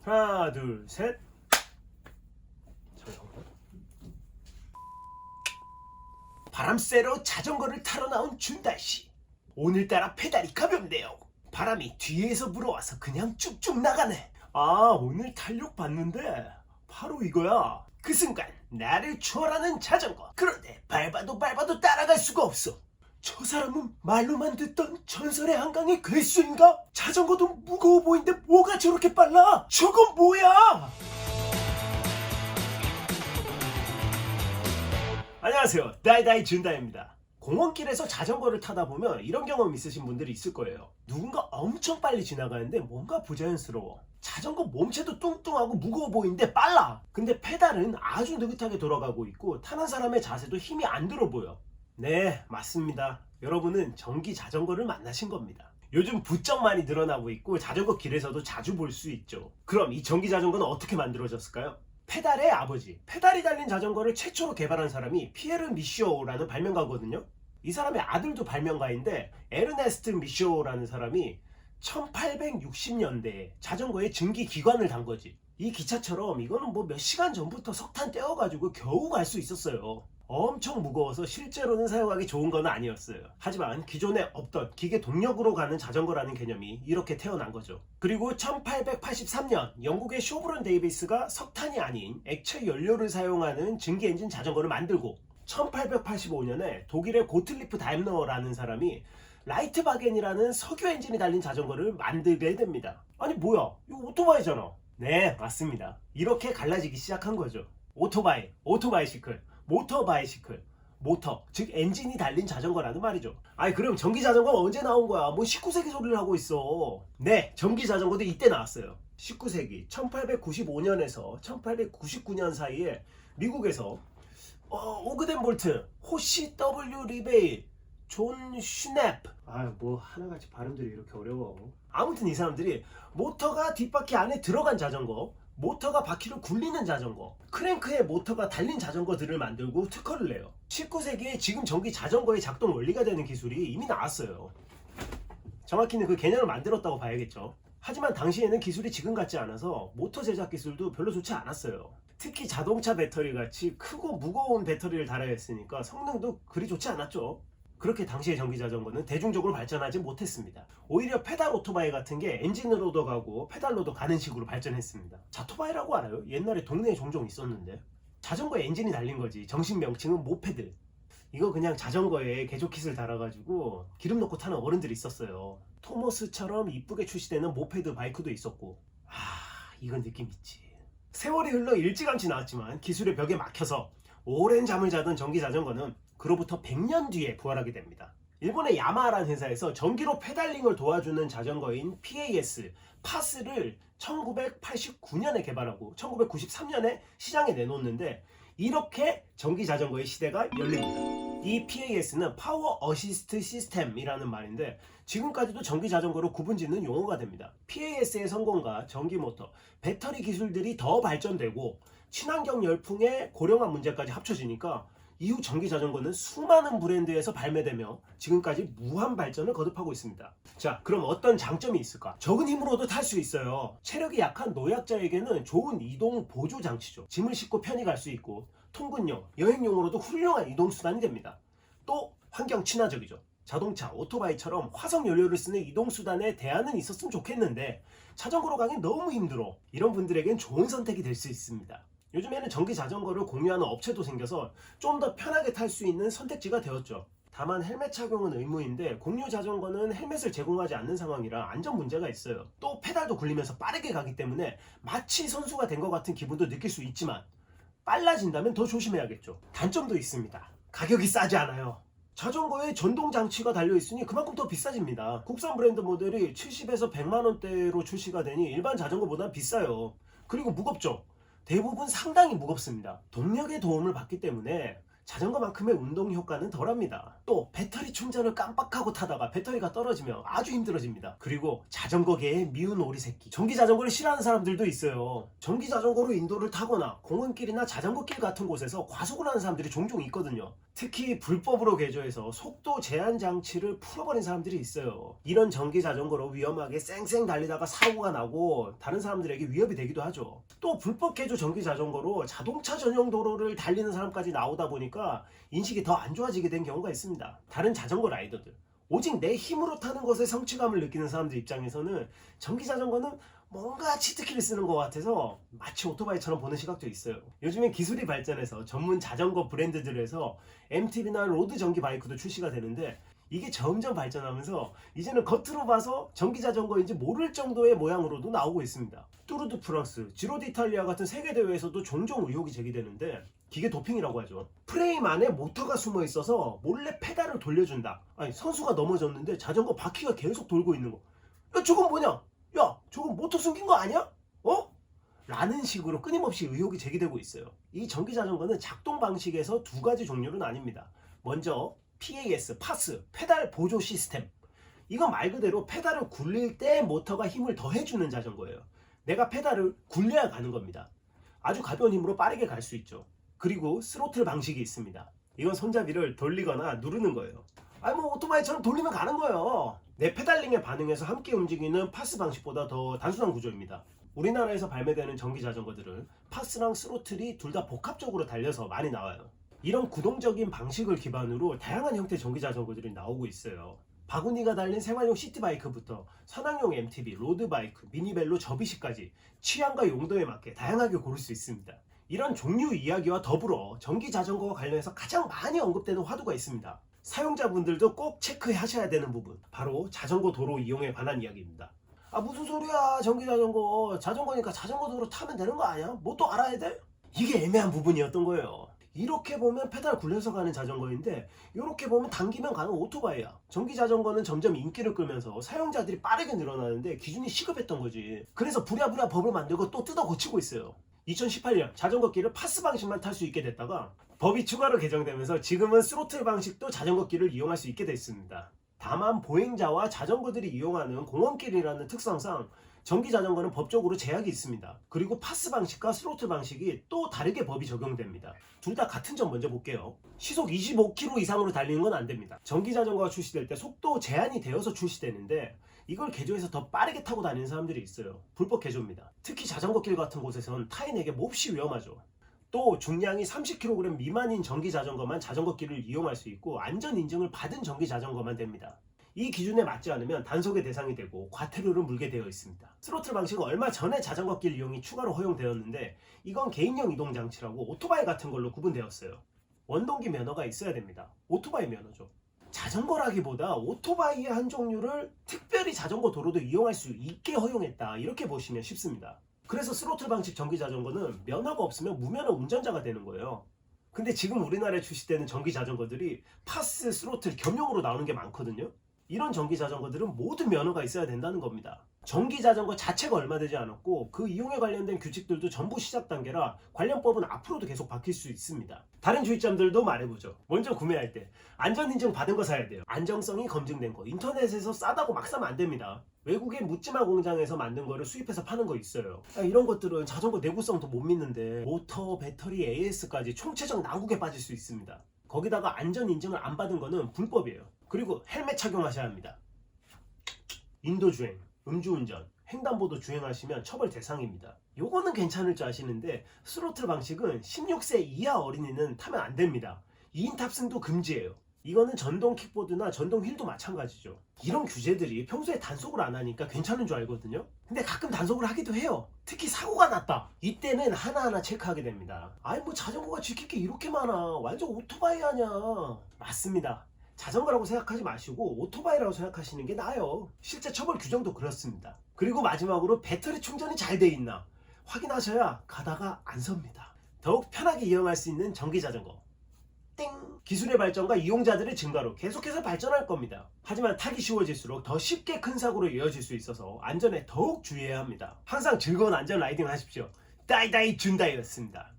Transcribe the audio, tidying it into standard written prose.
하나 둘 셋. 바람 쐬러 자전거를 타러 나온 준달씨. 오늘따라 페달이 가볍네요. 바람이 뒤에서 불어와서 그냥 쭉쭉 나가네. 아, 오늘 탄력 봤는데 바로 이거야. 그 순간 나를 추월하는 자전거. 그런데 밟아도 따라갈 수가 없어. 저 사람은 말로만 듣던 전설의 한강의 괴수인가? 자전거도 무거워 보이는데 뭐가 저렇게 빨라? 저건 뭐야? 안녕하세요, 다이다이 준다입니다. 공원길에서 자전거를 타다 보면 이런 경험 있으신 분들이 있을 거예요. 누군가 엄청 빨리 지나가는데 뭔가 부자연스러워. 자전거 몸체도 뚱뚱하고 무거워 보이는데 빨라. 근데 페달은 아주 느긋하게 돌아가고 있고 타는 사람의 자세도 힘이 안 들어 보여. 네, 맞습니다. 여러분은 전기 자전거를 만나신 겁니다. 요즘 부쩍 많이 늘어나고 있고 자전거 길에서도 자주 볼 수 있죠. 그럼 이 전기 자전거는 어떻게 만들어졌을까요? 페달의 아버지, 페달이 달린 자전거를 최초로 개발한 사람이 피에르 미쇼라는 발명가거든요. 이 사람의 아들도 발명가인데 에르네스트 미쇼라는 사람이 1860년대에 자전거에 증기 기관을 단 거지. 이 기차처럼 이거는 뭐 몇 시간 전부터 석탄 떼어가지고 겨우 갈 수 있었어요. 엄청 무거워서 실제로는 사용하기 좋은 건 아니었어요. 하지만 기존에 없던 기계 동력으로 가는 자전거라는 개념이 이렇게 태어난 거죠. 그리고 1883년 영국의 쇼브론 데이비스가 석탄이 아닌 액체 연료를 사용하는 증기 엔진 자전거를 만들고 1885년에 독일의 고틀리프 다임러라는 사람이 라이트바겐이라는 석유 엔진이 달린 자전거를 만들게 됩니다. 아니 뭐야, 이거 오토바이잖아. 네, 맞습니다. 이렇게 갈라지기 시작한 거죠. 오토바이, 오토바이시클, 모터바이시클, 모터, 즉 엔진이 달린 자전거라는 말이죠. 아니 그럼 전기 자전거는 언제 나온 거야? 뭐 19세기 소리를 하고 있어. 네, 전기 자전거도 이때 나왔어요. 19세기 1895년에서 1899년 사이에 미국에서 오그덴 볼트, 호시 W 리베이, 존 슈냅. 뭐 하나같이 발음들이 이렇게 어려워. 아무튼 이 사람들이 모터가 뒷바퀴 안에 들어간 자전거, 모터가 바퀴를 굴리는 자전거, 크랭크에 모터가 달린 자전거들을 만들고 특허를 내요. 19세기에 지금 전기 자전거의 작동 원리가 되는 기술이 이미 나왔어요. 정확히는 그 개념을 만들었다고 봐야겠죠. 하지만 당시에는 기술이 지금 같지 않아서 모터 제작 기술도 별로 좋지 않았어요. 특히 자동차 배터리 같이 크고 무거운 배터리를 달아야 했으니까 성능도 그리 좋지 않았죠. 그렇게 당시의 전기 자전거는 대중적으로 발전하지 못했습니다. 오히려 페달 오토바이 같은 게 엔진으로도 가고 페달로도 가는 식으로 발전했습니다. 자토바이라고 알아요? 옛날에 동네에 종종 있었는데. 자전거에 엔진이 달린 거지. 정식 명칭은 모페드. 이거 그냥 자전거에 개조킷을 달아가지고 기름 넣고 타는 어른들이 있었어요. 토머스처럼 이쁘게 출시되는 모페드 바이크도 있었고. 이건 느낌 있지. 세월이 흘러 일찌감치 나왔지만 기술의 벽에 막혀서 오랜 잠을 자던 전기 자전거는 그로부터 100년 뒤에 부활하게 됩니다. 일본의 야마하라는 회사에서 전기로 페달링을 도와주는 자전거인 PAS, 파스를 1989년에 개발하고 1993년에 시장에 내놓는데 이렇게 전기 자전거의 시대가 열립니다. 이 PAS는 파워 어시스트 시스템이라는 말인데 지금까지도 전기 자전거로 구분짓는 용어가 됩니다. PAS의 성공과 전기 모터, 배터리 기술들이 더 발전되고 친환경 열풍의 고령화 문제까지 합쳐지니까 이후 전기 자전거는 수많은 브랜드에서 발매되며 지금까지 무한 발전을 거듭하고 있습니다. 자, 그럼 어떤 장점이 있을까? 적은 힘으로도 탈 수 있어요. 체력이 약한 노약자에게는 좋은 이동 보조 장치죠. 짐을 싣고 편히 갈 수 있고 통근용, 여행용으로도 훌륭한 이동 수단이 됩니다. 또 환경 친화적이죠. 자동차, 오토바이처럼 화석 연료를 쓰는 이동 수단에 대안은 있었으면 좋겠는데 자전거로 가긴 너무 힘들어. 이런 분들에겐 좋은 선택이 될 수 있습니다. 요즘에는 전기 자전거를 공유하는 업체도 생겨서 좀 더 편하게 탈 수 있는 선택지가 되었죠. 다만 헬멧 착용은 의무인데 공유 자전거는 헬멧을 제공하지 않는 상황이라 안전 문제가 있어요. 또 페달도 굴리면서 빠르게 가기 때문에 마치 선수가 된 것 같은 기분도 느낄 수 있지만 빨라진다면 더 조심해야겠죠. 단점도 있습니다. 가격이 싸지 않아요. 자전거에 전동 장치가 달려있으니 그만큼 더 비싸집니다. 국산 브랜드 모델이 70에서 100만원대로 출시가 되니 일반 자전거보다 비싸요. 그리고 무겁죠. 대부분 상당히 무겁습니다. 동력의 도움을 받기 때문에 자전거만큼의 운동 효과는 덜합니다. 또 배터리 충전을 깜빡하고 타다가 배터리가 떨어지면 아주 힘들어집니다. 그리고 자전거계의 미운 오리 새끼, 전기 자전거를 싫어하는 사람들도 있어요. 전기 자전거로 인도를 타거나 공원길이나 자전거길 같은 곳에서 과속을 하는 사람들이 종종 있거든요. 특히 불법으로 개조해서 속도 제한 장치를 풀어버린 사람들이 있어요. 이런 전기 자전거로 위험하게 쌩쌩 달리다가 사고가 나고 다른 사람들에게 위협이 되기도 하죠. 또 불법 개조 전기 자전거로 자동차 전용 도로를 달리는 사람까지 나오다 보니까 인식이 더 안 좋아지게 된 경우가 있습니다. 다른 자전거 라이더들, 오직 내 힘으로 타는 것에 성취감을 느끼는 사람들 입장에서는 전기 자전거는 뭔가 치트키를 쓰는 것 같아서 마치 오토바이처럼 보는 시각도 있어요. 요즘엔 기술이 발전해서 전문 자전거 브랜드들에서 MTB나 로드 전기 바이크도 출시가 되는데, 이게 점점 발전하면서 이제는 겉으로 봐서 전기 자전거인지 모를 정도의 모양으로도 나오고 있습니다. 뚜르 드 프랑스, 지로 d'Italia 같은 세계 대회에서도 종종 의혹이 제기되는데, 기계 도핑이라고 하죠. 프레임 안에 모터가 숨어 있어서 몰래 페달을 돌려준다. 아니, 선수가 넘어졌는데 자전거 바퀴가 계속 돌고 있는 거. 야, 저건 뭐냐? 야, 저건 모터 숨긴 거 아니야? 어? 라는 식으로 끊임없이 의혹이 제기되고 있어요. 이 전기 자전거는 작동 방식에서 두 가지 종류로 나뉩니다. 먼저 PAS, 파스, 페달 보조 시스템. 이건 말 그대로 페달을 굴릴 때 모터가 힘을 더해주는 자전거예요. 내가 페달을 굴려야 가는 겁니다. 아주 가벼운 힘으로 빠르게 갈 수 있죠. 그리고 스로틀 방식이 있습니다. 이건 손잡이를 돌리거나 누르는 거예요. 아니 뭐 오토바이처럼 돌리면 가는 거예요. 내 페달링에 반응해서 함께 움직이는 파스 방식보다 더 단순한 구조입니다. 우리나라에서 발매되는 전기 자전거들은 파스랑 스로틀이 둘 다 복합적으로 달려서 많이 나와요. 이런 구동적인 방식을 기반으로 다양한 형태의 전기 자전거들이 나오고 있어요. 바구니가 달린 생활용 시티바이크부터 선항용 MTB, 로드바이크, 미니벨로 접이식까지 취향과 용도에 맞게 다양하게 고를 수 있습니다. 이런 종류 이야기와 더불어 전기 자전거와 관련해서 가장 많이 언급되는 화두가 있습니다. 사용자분들도 꼭 체크하셔야 되는 부분, 바로 자전거 도로 이용에 관한 이야기입니다. 아 무슨 소리야, 전기 자전거 자전거니까 자전거 도로 타면 되는 거 아니야? 뭐 또 알아야 돼? 이게 애매한 부분이었던 거예요. 이렇게 보면 페달 굴려서 가는 자전거인데, 이렇게 보면 당기면 가는 오토바이야. 전기 자전거는 점점 인기를 끌면서 사용자들이 빠르게 늘어나는데 기준이 시급했던 거지. 그래서 부랴부랴 법을 만들고 또 뜯어 고치고 있어요. 2018년 자전거길을 파스 방식만 탈 수 있게 됐다가 법이 추가로 개정되면서 지금은 스로틀 방식도 자전거길을 이용할 수 있게 됐습니다. 다만 보행자와 자전거들이 이용하는 공원길이라는 특성상 전기 자전거는 법적으로 제약이 있습니다. 그리고 파스 방식과 스로틀 방식이 또 다르게 법이 적용됩니다. 둘 다 같은 점 먼저 볼게요. 시속 25km 이상으로 달리는 건 안 됩니다. 전기 자전거가 출시될 때 속도 제한이 되어서 출시되는데, 이걸 개조해서 더 빠르게 타고 다니는 사람들이 있어요. 불법 개조입니다. 특히 자전거길 같은 곳에선 타인에게 몹시 위험하죠. 또 중량이 30kg 미만인 전기 자전거만 자전거길을 이용할 수 있고, 안전 인증을 받은 전기 자전거만 됩니다. 이 기준에 맞지 않으면 단속의 대상이 되고 과태료를 물게 되어 있습니다. 스로틀 방식은 얼마 전에 자전거길 이용이 추가로 허용되었는데, 이건 개인용 이동 장치라고 오토바이 같은 걸로 구분되었어요. 원동기 면허가 있어야 됩니다. 오토바이 면허죠. 자전거라기보다 오토바이의 한 종류를 특별히 자전거 도로도 이용할 수 있게 허용했다, 이렇게 보시면 쉽습니다. 그래서 스로틀 방식 전기 자전거는 면허가 없으면 무면허 운전자가 되는 거예요. 근데 지금 우리나라에 출시되는 전기 자전거들이 파스, 스로틀 겸용으로 나오는 게 많거든요. 이런 전기 자전거들은 모두 면허가 있어야 된다는 겁니다. 전기 자전거 자체가 얼마 되지 않았고, 그 이용에 관련된 규칙들도 전부 시작 단계라 관련법은 앞으로도 계속 바뀔 수 있습니다. 다른 주의점들도 말해보죠. 먼저 구매할 때 안전인증 받은 거 사야 돼요. 안정성이 검증된 거. 인터넷에서 싸다고 막 사면 안 됩니다. 외국의 묻지마 공장에서 만든 거를 수입해서 파는 거 있어요. 이런 것들은 자전거 내구성도 못 믿는데 모터, 배터리, AS까지 총체적 난국에 빠질 수 있습니다. 거기다가 안전인증을 안 받은 거는 불법이에요. 그리고 헬멧 착용하셔야 합니다. 인도주행, 음주운전, 횡단보도 주행하시면 처벌 대상입니다. 요거는 괜찮을 줄 아시는데, 스로틀 방식은 16세 이하 어린이는 타면 안 됩니다. 2인 탑승도 금지예요. 이거는 전동 킥보드나 전동 휠도 마찬가지죠. 이런 규제들이 평소에 단속을 안 하니까 괜찮은 줄 알거든요. 근데 가끔 단속을 하기도 해요. 특히 사고가 났다, 이때는 하나하나 체크하게 됩니다. 아니 뭐 자전거가 지킬 게 이렇게 많아, 완전 오토바이 아냐. 맞습니다. 자전거라고 생각하지 마시고 오토바이라고 생각하시는 게 나아요. 실제 처벌 규정도 그렇습니다. 그리고 마지막으로 배터리 충전이 잘 돼 있나 확인하셔야 가다가 안 섭니다. 더욱 편하게 이용할 수 있는 전기 자전거. 땡! 기술의 발전과 이용자들의 증가로 계속해서 발전할 겁니다. 하지만 타기 쉬워질수록 더 쉽게 큰 사고로 이어질 수 있어서 안전에 더욱 주의해야 합니다. 항상 즐거운 안전 라이딩 하십시오. 다이다이 준다이였습니다.